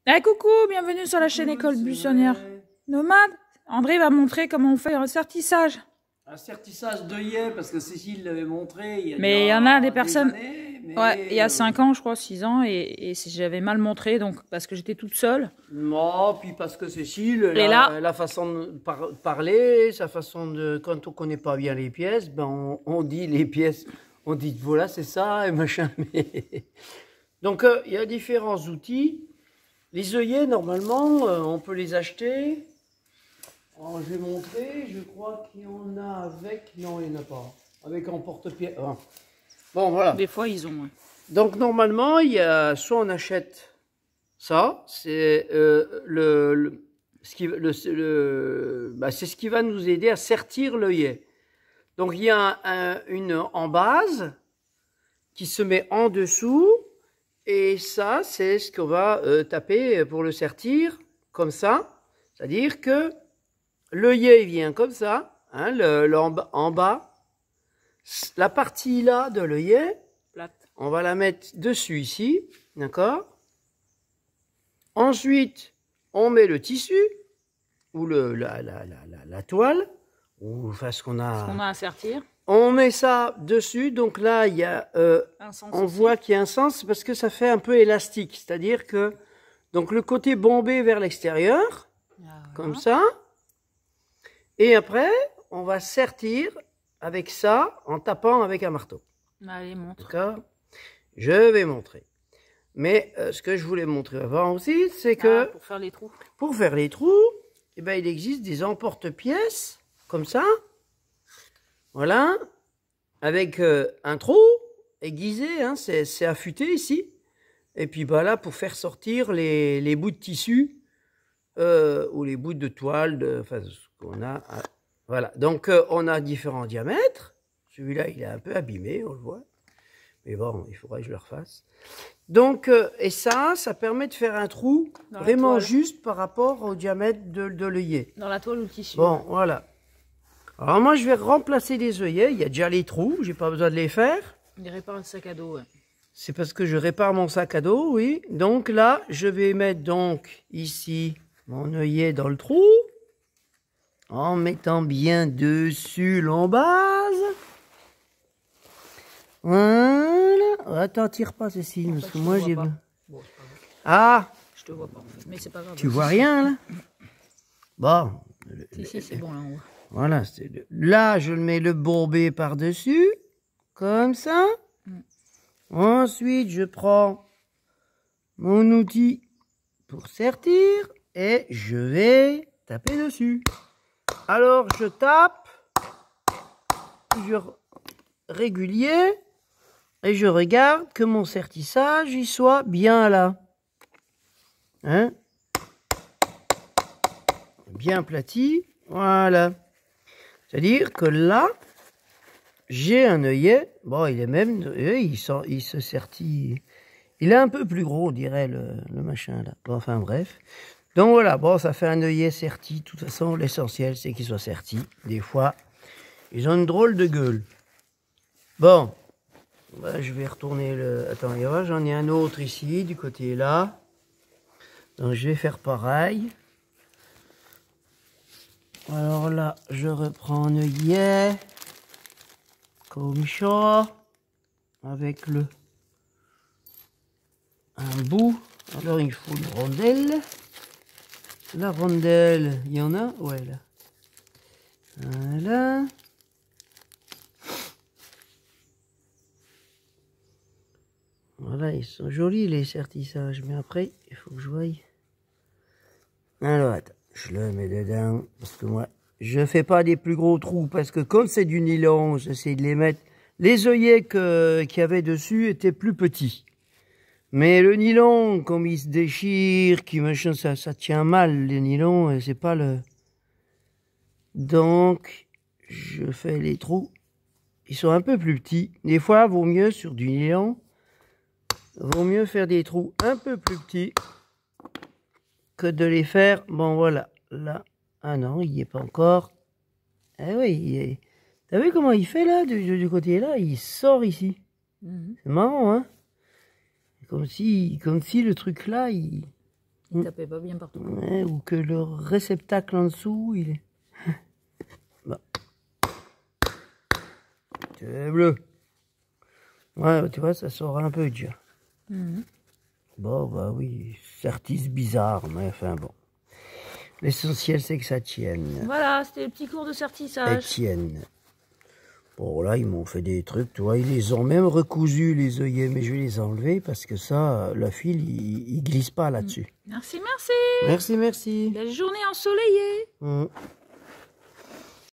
Eh coucou, bienvenue sur la chaîne École Buissonnière Nomade. André va montrer comment on fait un sertissage. Un sertissage d'œillet, parce que Cécile l'avait montré il Mais il y en a des des personnes... années, mais Ouais, il y a 5 ans, je crois, 6 ans, et j'avais mal montré, donc parce que j'étais toute seule. Non, puis parce que Cécile, Et là, la façon de parler, sa façon de... Quand on connaît pas bien les pièces, ben on dit les pièces, on dit voilà c'est ça et machin. Mais... Donc il y a différents outils. Les œillets, normalement, on peut les acheter. Alors, je vais montrer, je crois qu'il y en a avec... Non, il n'y en a pas. Avec un porte-pièce. Ah. Bon, voilà. des fois, ils ont... Donc, normalement, il y a... soit on achète ça, c'est c'est ce qui va nous aider à sertir l'œillet. Donc, il y a une en base qui se met en dessous. Et ça, c'est ce qu'on va taper pour le sertir, comme ça. C'est-à-dire que l'œillet vient comme ça, hein, en bas. La partie là de l'œillet, on va la mettre dessus ici, d'accord? Ensuite, on met le tissu, ou la toile, ou enfin ce qu'on a à sertir. On met ça dessus, donc là, il y a, on voit qu'il y a un sens parce que ça fait un peu élastique. C'est-à-dire que, donc le côté bombé vers l'extérieur, comme ça. Et après, on va sertir avec ça en tapant avec un marteau. Allez, montre. D'accord? Je vais montrer. Mais ce que je voulais montrer avant aussi, c'est que... pour faire les trous. Pour faire les trous, eh ben, il existe des emporte-pièces, comme ça. Voilà, avec un trou aiguisé, hein, c'est affûté ici. Et puis bah, là, pour faire sortir les bouts de tissu ou les bouts de toile, enfin ce qu'on a. Voilà, donc on a différents diamètres. Celui-là, il est un peu abîmé, on le voit. Mais bon, il faudrait que je le refasse. Donc, et ça permet de faire un trou vraiment juste par rapport au diamètre de l'œillet. Dans la toile ou le tissu. Bon, voilà. Alors moi, je vais remplacer les œillets. Il y a déjà les trous, j'ai pas besoin de les faire. Il répare le sac à dos, ouais. C'est parce que je répare mon sac à dos, oui. Donc là, je vais mettre donc ici mon œillet dans le trou. En mettant bien dessus l'embase. Voilà. Attends, tire pas, Cécile, parce que moi j'ai... Bon, ah! Je te vois pas, en fait. Mais c'est pas grave. Tu vois rien, là? Bon. Si, c'est bon, là, en haut. Voilà, là je mets le bombé par-dessus, comme ça. Ensuite, je prends mon outil pour sertir et je vais taper dessus. Alors, je tape, régulier, et je regarde que mon sertissage il soit bien là. Hein? Bien aplati, voilà. C'est-à-dire que là, j'ai un œillet. Bon, il est même, il se sertit. Il est un peu plus gros, on dirait, le machin là. Bon, enfin bref. Donc voilà, bon, ça fait un œillet serti. De toute façon, l'essentiel, c'est qu'il soit serti. Des fois, ils ont une drôle de gueule. Bon, bah, je vais retourner le... Attends, j'en ai un autre ici, du côté là. Donc je vais faire pareil. Alors là, je reprends un œillet, comme ça, avec un bout. Alors il faut une rondelle. La rondelle, il y en a? Ouais, là. Voilà. Voilà, ils sont jolis les sertissages, mais après, il faut que je voie. Alors, attends. Je le mets dedans, parce que moi, je fais pas des plus gros trous, parce que comme c'est du nylon, j'essaie de les mettre... Les œillets qu'il y avait dessus étaient plus petits. Mais le nylon, comme il se déchire, ça tient mal, le nylon, et c'est pas le... Donc, je fais les trous. Ils sont un peu plus petits. Des fois, vaut mieux, sur du nylon, vaut mieux faire des trous un peu plus petits que de les faire, bon voilà, là, ah non, il n'y est pas encore, ah oui, t'as vu comment il fait là, du côté là, il sort ici, c'est marrant, hein, comme si le truc là, Il tapait pas bien partout. Ouais, ou que le réceptacle en dessous, il est... Bon. C'est bleu. Ouais, tu vois, ça sort un peu dur. Bon, bah oui, certis bizarre, mais enfin bon. L'essentiel, c'est que ça tienne. Voilà, c'était le petit cours de Et sertissage. tienne. Bon, là, ils m'ont fait des trucs, tu vois, ils les ont même recousus, les œillets, mais je vais les enlever parce que ça, le fil, il glisse pas là-dessus. Merci, merci. Merci, merci. Belle journée ensoleillée.